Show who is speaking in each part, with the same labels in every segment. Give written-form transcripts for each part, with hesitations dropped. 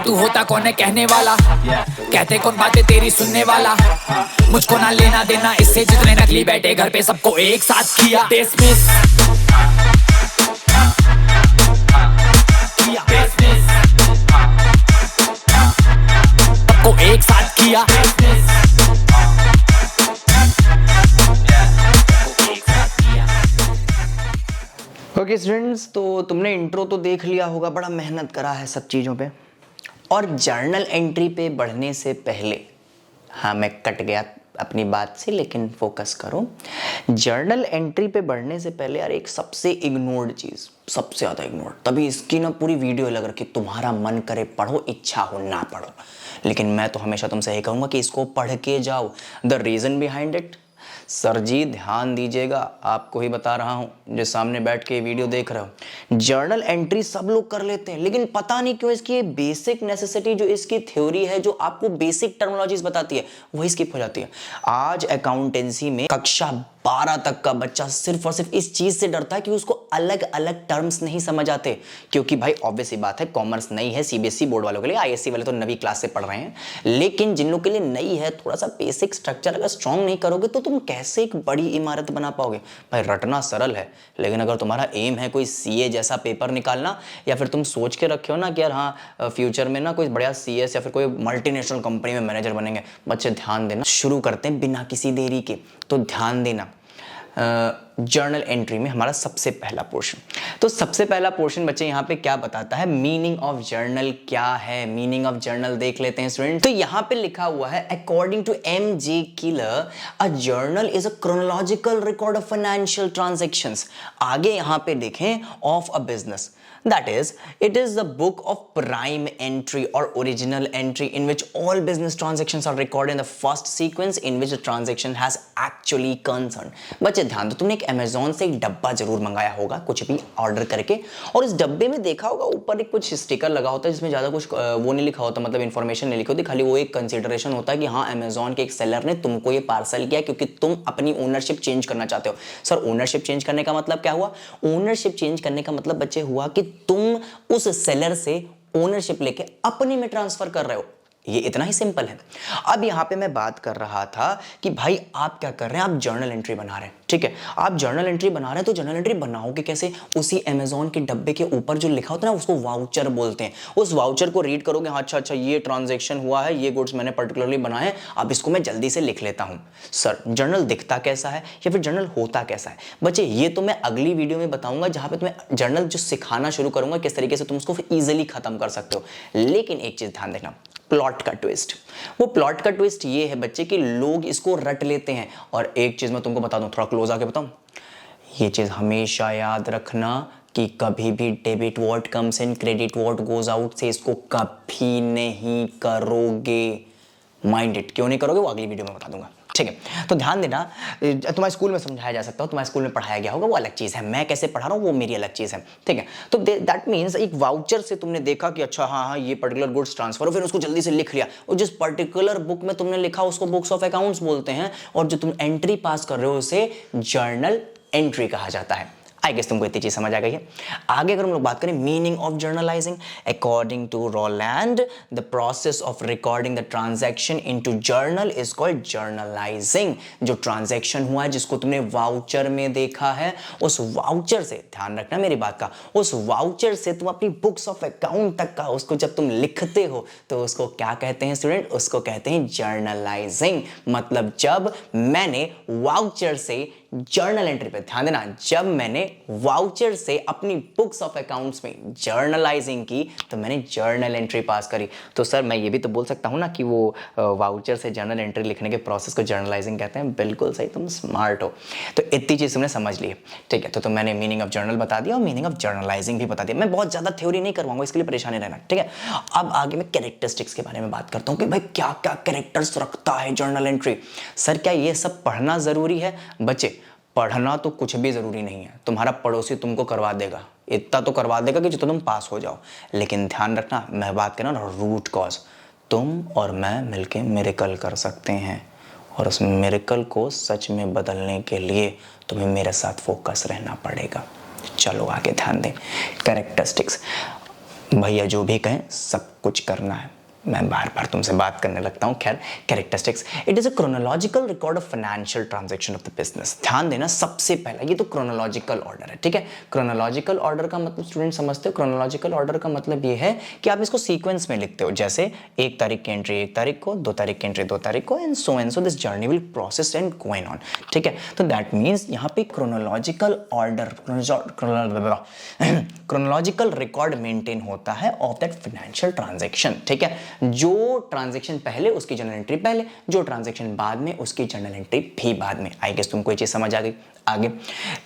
Speaker 1: तू होता कौन है कहने वाला, कहते कौन बातें तेरी सुनने वाला। मुझको ना लेना देना इससे जितने नकली बैठे घर पे सबको एक साथ किया डिसमिस। सबको एक साथ किया।
Speaker 2: ओके स्टूडेंट्स, तो तुमने इंट्रो तो देख लिया होगा, बड़ा मेहनत करा है सब चीज़ों पे। और जर्नल एंट्री पे बढ़ने से पहले, हाँ मैं कट गया अपनी बात से, लेकिन फोकस करो। जर्नल एंट्री पे बढ़ने से पहले यार एक सबसे इग्नोर्ड चीज़, सबसे ज़्यादा इग्नोर्ड, तभी इसकी ना पूरी वीडियो अलग रखी। तुम्हारा मन करे पढ़ो, इच्छा हो ना पढ़ो, लेकिन मैं तो हमेशा तुमसे यही कहूँगा कि इसको पढ़ के जाओ। The reason behind it, sir ji ध्यान दीजिएगा, आपको ही बता रहा हूँ जो सामने बैठ के वीडियो देख रहे हो। जर्नल एंट्री सब लोग कर लेते हैं, लेकिन पता नहीं क्यों इसकी बेसिक नेसेसिटी, जो इसकी थ्योरी है, जो आपको बेसिक टर्मिनोलॉजीज बताती है, वही स्किप हो जाती है। आज अकाउंटेंसी में कक्षा 12 तक का बच्चा सिर्फ और सिर्फ इस चीज से डरता है कि उसको अलग अलग टर्म्स नहीं समझ आते, क्योंकि भाई ऑब्वियस सी बात है कॉमर्स नई है सीबीएसई बोर्ड वालों के लिए, आईएससी वाले तो नवी क्लास से पढ़ रहे हैं, लेकिन जिन लोगों के लिए नई है, थोड़ा सा बेसिक स्ट्रक्चर अगर स्ट्रांग नहीं करोगे तो तुम कैसे एक बड़ी इमारत बना पाओगे। भाई रटना सरल है, लेकिन अगर तुम्हारा एम है कोई सीए जैसा पेपर निकालना, या फिर तुम सोच के रखे हो ना कि यार हाँ फ्यूचर में ना कोई बड़ा सीएस या फिर कोई मल्टीनेशनल कंपनी में मैनेजर बनेंगे, बच्चे ध्यान देना। शुरू करते हैं बिना किसी देरी के, तो ध्यान देना। जर्नल एंट्री में हमारा सबसे पहला पोर्शन, तो सबसे पहला पोर्शन बच्चे यहाँ पे क्या बताता है, मीनिंग ऑफ जर्नल क्या है। मीनिंग ऑफ जर्नल देख लेते हैं स्टूडेंट। तो यहाँ पे लिखा हुआ है, according to M J. Killer, a journal is a chronological record of financial transactions. आगे यहाँ पे देखें, of a business, that is, it is the book of prime entry or original entry in which all business transactions are recorded in the first sequence in which the transaction has actually concerned। बच्चे ध्यान दो, तुमने एक Amazon से एक डब्बा जरूर मंगाया होगा कुछ भी ऑर्डर करके, और इस डब्बे में देखा होगा ऊपर एक कुछ स्टिकर लगा होता है जिसमें ज्यादा कुछ वो नहीं लिखा होता, मतलब इन्फॉर्मेशन नहीं लिखी होती, खाली वो एक कंसिडरेशन होता है कि हाँ Amazon के एक सेलर ने तुमको ये पार्सल किया क्योंकि तुम अपनी ओनरशिप चेंज करना चाहते हो। सर ओनरशिप चेंज करने का मतलब क्या हुआ? ओनरशिप चेंज करने का मतलब बच्चे हुआ कि तुम उस सेलर से ओनरशिप लेके अपने में ट्रांसफर कर रहे हो। ये इतना ही सिंपल है। अब यहां पे मैं बात कर रहा था कि भाई आप क्या कर रहे हैं, आप जर्नल एंट्री बना रहे हैं, ठीक है। आप जर्नल एंट्री बना रहे हैं, तो जर्नल एंट्री बनाओगे कैसे? उसी अमेज़न के डब्बे के ऊपर जो लिखा होता है ना, उसको वाउचर बोलते हैं। उस वाउचर को रीड करोगे, हाँ अच्छा ये ट्रांजैक्शन हुआ है, ये गुड्स मैंने पर्टिकुलरली बनाए हैं, अब इसको मैं जल्दी से लिख लेता हूं। सर जर्नल दिखता कैसा है या फिर जर्नल होता कैसा है? बच्चे ये तो मैं अगली वीडियो में बताऊंगा, जहां पे तुम्हें जर्नल जो सिखाना शुरू करूंगा किस तरीके से तुम उसको इजीली खत्म कर सकते हो। लेकिन एक चीज ध्यान देना, प्लॉट का ट्विस्ट। वो प्लॉट का ट्विस्ट ये है बच्चे कि लोग इसको रट लेते हैं। और एक चीज मैं तुमको बता दूं, थोड़ा क्लोज आके बताऊं, ये चीज हमेशा याद रखना कि कभी भी debit what comes in credit what goes out से इसको कभी नहीं करोगे। माइंड इट, क्यों नहीं करोगे वो अगली वीडियो में बता दूंगा, ठीक है। तो ध्यान देना, तुम्हारे स्कूल में समझाया जा सकता हो, तुम्हारे स्कूल में पढ़ाया गया होगा, वो अलग चीज है, मैं कैसे पढ़ा रहा हूँ वो मेरी अलग चीज है, ठीक है। तो दैट मीन्स एक वाउचर से तुमने देखा कि अच्छा हाँ ये पर्टिकुलर गुड्स ट्रांसफर हो, फिर उसको जल्दी से लिख लिया, और जिस पर्टिकुलर बुक में तुमने लिखा उसको बुक्स ऑफ अकाउंट्स बोलते हैं, और जो तुम एंट्री पास कर रहे हो उसे जर्नल एंट्री कहा जाता है। आई गेस तुमको इतनी चीज समझ आ गई है। आगे अगर हम लोग बात करें meaning of journalizing, according to Roland, the process of recording the transaction into journal is called journalizing. जो ट्रांजैक्शन हुआ है जिसको तुमने वाउचर में देखा है, उस वाउचर से, ध्यान रखना मेरी बात का, उस वाउचर से तुम अपनी बुक्स ऑफ अकाउंट तक का उसको जब तुम लिखते हो तो उसको क्या कहते हैं स्टूडेंट? उसको कहते हैं जर्नलाइजिंग। मतलब जब मैंने वाउचर से जर्नल एंट्री पे ध्यान देना, जब मैंने वाउचर से अपनी बुक्स ऑफ अकाउंट्स में जर्नलाइजिंग की तो मैंने जर्नल एंट्री पास करी। तो सर मैं ये भी तो बोल सकता हूं ना कि वो वाउचर से जर्नल एंट्री लिखने के प्रोसेस को जर्नलाइजिंग कहते हैं। बिल्कुल सही, तुम स्मार्ट हो। तो इतनी चीज तुमने समझ ली है, ठीक है। तो मैंने मीनिंग ऑफ जर्नल बता दिया और मीनिंग ऑफ जर्नलाइजिंग भी बता दिया। मैं बहुत ज्यादा थ्योरी नहीं करवाऊंगा, इसके लिए परेशानी रहना, ठीक है। अब आगे मैं कैरेक्टरिस्टिक्स के बारे में बात करता हूं कि भाई क्या क्या कैरेक्टर्स रखता है जर्नल एंट्री। सर क्या ये सब पढ़ना जरूरी है? बच्चे पढ़ना तो कुछ भी जरूरी नहीं है, तुम्हारा पड़ोसी तुमको करवा देगा, इतना तो करवा देगा कि जो तुम पास हो जाओ। लेकिन ध्यान रखना, मैं बात कर रहा हूं रूट कॉज, तुम और मैं मिलके मिरेकल कर सकते हैं, और उस मिरेकल को सच में बदलने के लिए तुम्हें मेरे साथ फोकस रहना पड़ेगा। चलो आगे ध्यान दें। कैरेक्टरिस्टिक्स, भैया जो भी कहें सब कुछ करना है। मैं बार बार तुमसे बात करने लगता हूं। खैर, characteristics, it is a chronological record of financial transaction of the business. ध्यान देना, सबसे पहला ये तो क्रोनोलॉजिकल ऑर्डर है, ठीक है। क्रोनोलॉजिकल ऑर्डर का मतलब स्टूडेंट समझते हो, क्रोनोलॉजिकल ऑर्डर का मतलब ये है कि आप इसको सीक्वेंस में लिखते हो, जैसे 1 तारीख की एंट्री 1 तारीख को, 2 तारीख की एंट्री 2 तारीख को, and so this journey will process and going on, ठीक है। तो दैट मीन्स यहाँ पे chronological order, chronological record maintain होता है ऑफ दैट फाइनेंशियल ट्रांजैक्शन, ठीक है। जो ट्रांजैक्शन पहले उसकी जर्नल एंट्री पहले, जो ट्रांजैक्शन बाद में उसकी जर्नल एंट्री भी बाद में। आई गेस तुमको ये चीज समझ आ गई। आगे,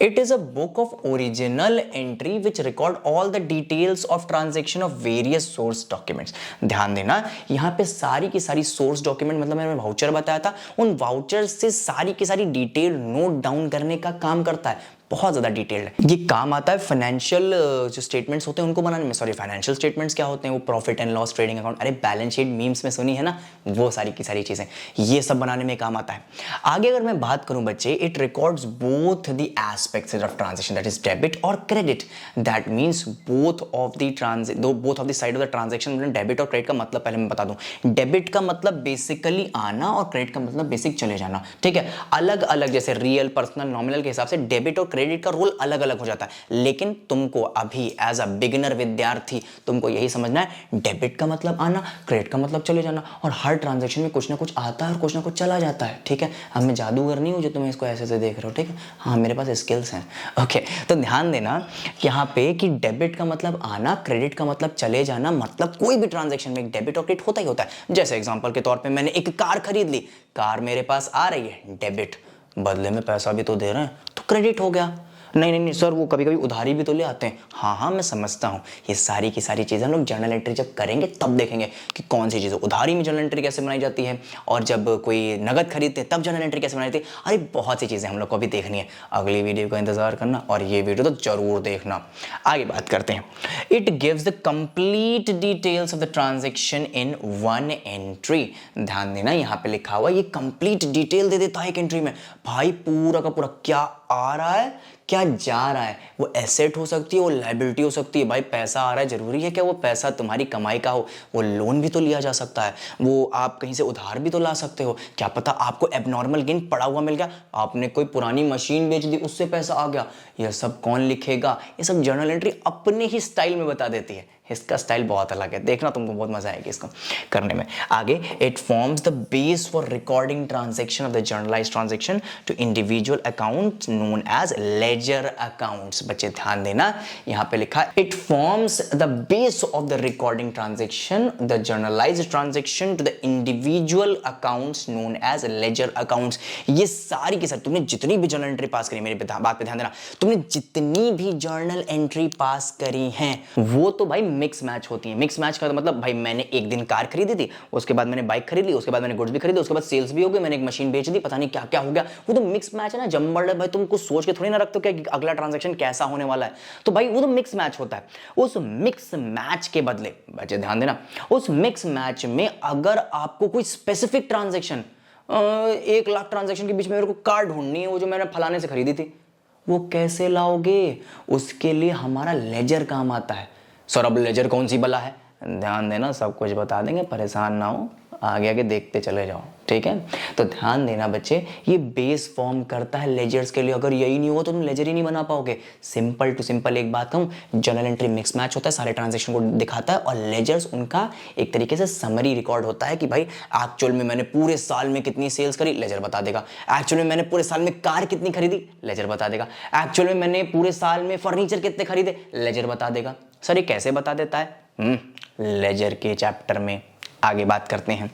Speaker 2: it is a book of original entry which record all the details of transaction of various source documents. ध्यान देना, यहाँ पे सारी की सारी सोर्स डॉक्यूमेंट, मतलब मैंने वाउचर बताया था, उन वाउचर से सारी की सारी डिटेल नोट डाउन करने का काम करता है। बहुत ज़्यादा डिटेल्ड है ये काम आता है फाइनेंशियल जो स्टेटमेंट्स होते हैं उनको बनाने में। सॉरी, फाइनेंशियल स्टेटमेंट्स क्या होते हैं? वो profit and loss, trading account, अरे बैलेंस शीट मीम्स में सुनी है ना, वो सारी की सारी चीज़ें ये सब बनाने में काम आता है। आगे अगर मैं बात करूं बच्चे, it records both the aspects of transaction, that is debit और credit. That means both of the side of the transaction. Debit और क्रेडिट का मतलब पहले मैं बता दूं। डेबिट का मतलब बेसिकली आना और क्रेडिट का मतलब बेसिक चले जाना, ठीक है। अलग अलग, जैसे रियल, पर्सनल, नॉमिनल के हिसाब से डेबिट और क्रेडिट का रोल अलग अलग हो जाता है। लेकिन तुमको अभी एज अ बिगिनर विद्यार्थी तुमको यही समझना है, डेबिट का मतलब आना, क्रेडिट का मतलब चले जाना, और हर ट्रांजैक्शन में कुछ ना कुछ आता है और कुछ ना कुछ चला जाता है, ठीक है। अब मैं जादूगर नहीं हूं जो तुम्हें इसको ऐसे से देख रहे हो, ठीक है। हाँ, मेरे पास स्किल्स हैं, ओके। तो ध्यान देना यहाँ पे कि डेबिट का मतलब आना, क्रेडिट का मतलब चले जाना। मतलब कोई भी ट्रांजैक्शन में डेबिट और क्रेडिट होता ही होता है। जैसे एग्जांपल के तौर पे मैंने एक कार खरीद ली, कार मेरे पास आ रही है, डेबिट, बदले में पैसा भी तो दे रहे हैं, तो क्रेडिट हो गया। नहीं सर, वो कभी कभी उधारी भी तो ले आते हैं। हाँ, मैं समझता हूँ। ये सारी की सारी चीज़ें हम लोग जर्नल एंट्री जब करेंगे तब देखेंगे कि कौन सी चीज़ें उधारी में जर्नल एंट्री कैसे बनाई जाती है, और जब कोई नगद खरीदते हैं तब जर्नल एंट्री कैसे बनाई जाती है। अरे बहुत सी चीज़ें हम लोग को अभी देखनी है। अगली वीडियो का इंतजार करना और ये वीडियो तो जरूर देखना। आगे बात करते हैं। It gives the complete details of the transaction in one entry. ध्यान देना, यहाँ पे लिखा हुआ ये कंप्लीट डिटेल दे देता है एक एंट्री में। भाई पूरा का पूरा क्या आ रहा है, क्या जा रहा है, वो एसेट हो सकती है, वो लायबिलिटी हो सकती है। भाई पैसा आ रहा है, जरूरी है क्या वो पैसा तुम्हारी कमाई का हो? वो लोन भी तो लिया जा सकता है, वो आप कहीं से उधार भी तो ला सकते हो। क्या पता आपको एबनॉर्मल गेन पड़ा हुआ मिल गया, आपने कोई पुरानी मशीन बेच दी, उससे पैसा आ गया। यह सब कौन लिखेगा? ये सब जर्नल एंट्री अपने ही स्टाइल में बता देती है। इसका स्टाइल बहुत अलग है, देखना तुमको बहुत मजा आएगी इसको करने में। आगे, it forms the base for recording transaction of the journalised transaction to individual account known as ledger accounts. बच्चे ध्यान देना, यहाँ पे लिखा है it forms the base of the recording transaction the journalised transaction to the individual accounts known as ledger accounts. ये सारी की सारी तुमने जितनी भी जर्नल एंट्री पास करी, मेरी बात पे ध्यान देना, तुमने जितनी भी जर्नल एंट्री पास करी हैं वो तो भाई मिक्स मैच होती है। मिक्स मैच का मतलब भाई मैंने एक दिन कार खरीदी थी, उसके बाद मैंने बाइक खरीद ली, उसके बाद मैंने गुड्स भी खरीदे, उसके बाद सेल्स भी हो गई, मैंने एक मशीन बेच दी, पता नहीं क्या क्या हो गया। वो तो मिक्स मैच है ना, जम्बल है भाई। तुम कुछ सोच के थोड़ी ना रखते हो कि अगला ट्रांजैक्शन कैसा होने वाला है। तो भाई वो तो मिक्स मैच होता है। उस मिक्स मैच के बदले बच्चे ध्यान देना, उस मिक्स मैच में अगर आपको कोई स्पेसिफिक ट्रांजैक्शन 1 लाख ट्रांजैक्शन के बीच में मेरे को कार ढूंढनी है, वो जो मैंने फलाने से खरीदी थी, वो कैसे लाओगे? उसके लिए हमारा लेजर काम आता है। सर अब लेजर कौन सी बला है? ध्यान देना, सब कुछ बता देंगे, परेशान ना हो, आगे आगे देखते चले जाओ, ठीक है। तो ध्यान देना बच्चे, ये बेस फॉर्म करता है लेजर्स के लिए। अगर यही नहीं हो तो तुम लेजर ही नहीं बना पाओगे। सिंपल टू सिंपल एक बात कहूँ, जर्नल एंट्री मिक्स मैच होता है, सारे ट्रांजैक्शन को दिखाता है, और लेजर्स उनका एक तरीके से समरी रिकॉर्ड होता है कि भाई एक्चुअल में मैंने पूरे साल में कितनी सेल्स करी, लेजर बता देगा। एक्चुअल में मैंने पूरे साल में कार कितनी खरीदी, लेजर बता देगा। एक्चुअल में मैंने पूरे साल में फर्नीचर कितने खरीदे, लेजर बता देगा। सर ये कैसे बता देता है? लेजर के चैप्टर में आगे बात करते हैं।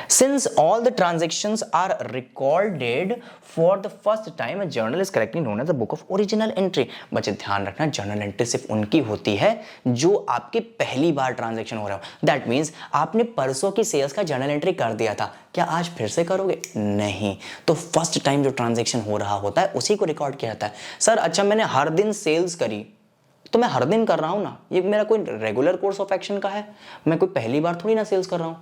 Speaker 2: Since all the transactions are recorded for the first time, a journal is correctly known as a book of original entry. बच्चे ध्यान रखना, जर्नल एंट्री सिर्फ उनकी होती है जो आपके पहली बार ट्रांजैक्शन हो रहा हो। दैट मीन्स आपने परसों की सेल्स का जर्नल एंट्री कर दिया था, क्या आज फिर से करोगे? नहीं। तो फर्स्ट टाइम जो ट्रांजैक्शन हो रहा होता है उसी को रिकॉर्ड किया जाता है। सर अच्छा मैंने हर दिन सेल्स करी, तो मैं हर दिन कर रहा हूं ना, ये मेरा कोई रेगुलर कोर्स ऑफ एक्शन का है, मैं कोई पहली बार थोड़ी ना सेल्स कर रहा हूं,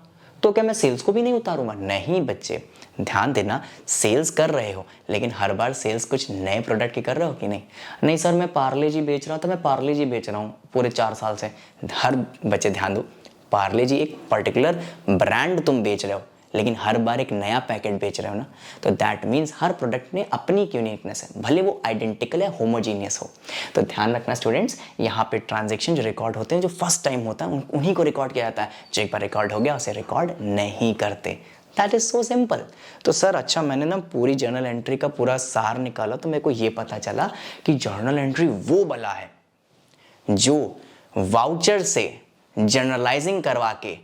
Speaker 2: तो क्या मैं सेल्स को भी नहीं उतारूंगा? नहीं बच्चे, ध्यान देना, सेल्स कर रहे हो लेकिन हर बार सेल्स कुछ नए प्रोडक्ट की कर रहे हो कि नहीं? नहीं सर मैं पार्ले जी बेच रहा था, मैं पार्ले जी बेच रहा हूँ पूरे 4 साल से। हर बच्चे ध्यान दो, पार्ले जी एक पर्टिकुलर ब्रांड तुम बेच रहे हो लेकिन हर बार एक नया पैकेट बेच रहे हो ना, तो दैट मीन्स हर प्रोडक्ट में अपनी एक यूनिकनेस है, भले वो आइडेंटिकल या होमोजीनियस हो। तो ध्यान रखना स्टूडेंट्स, यहाँ पे ट्रांजैक्शन जो रिकॉर्ड होते हैं, जो फर्स्ट टाइम होता है उन्हीं को रिकॉर्ड किया जाता है। जो एक बार रिकॉर्ड हो गया उसे रिकॉर्ड नहीं करते। That is so simple. तो सर अच्छा, मैंने ना पूरी जर्नल एंट्री का पूरा सार निकाला तो मेरे को ये पता चला कि जर्नल एंट्री वो बला है जो वाउचर से जर्नलाइजिंग करवा के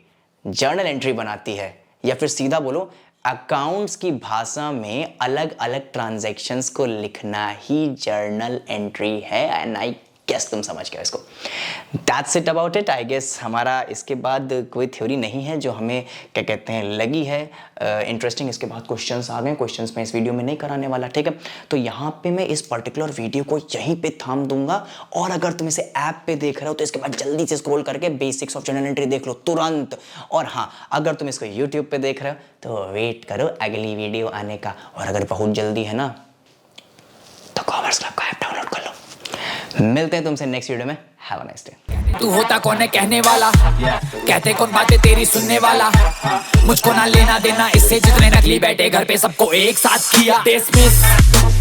Speaker 2: जर्नल एंट्री बनाती है, या फिर सीधा बोलो अकाउंट्स की भाषा में अलग अलग ट्रांजैक्शंस को लिखना ही जर्नल एंट्री है। एंड आई गेस तुम समझ गए इसको। That's it about it. I guess हमारा इसके बाद कोई थ्योरी नहीं है जो हमें क्या कहते हैं लगी है इंटरेस्टिंग। इसके बाद क्वेश्चंस आ गए, क्वेश्चंस मैं इस वीडियो में नहीं कराने वाला, ठीक है? तो यहाँ पे मैं इस पर्टिकुलर वीडियो को यहीं पे थाम दूंगा, और अगर तुम इसे ऐप पे देख रहे हो तो इसके बाद जल्दी से स्क्रॉल करके बेसिक्स ऑफ जर्नल एंट्री देख लो तुरंत। और हाँ, अगर तुम इसको यूट्यूब पे देख रहे हो तो वेट करो अगली वीडियो आने का, और अगर बहुत जल्दी है ना तो कॉमर्स क्लब का ऐप डाउनलोड कर लो। मिलते हैं तुमसे नेक्स्ट वीडियो में। Have a nice day.
Speaker 1: तू होता कौन है कहने वाला, कहते कौन बातें तेरी सुनने वाला, मुझको ना लेना देना इससे जितने नकली बैठे घर पे सबको एक साथ किया डिसमिस।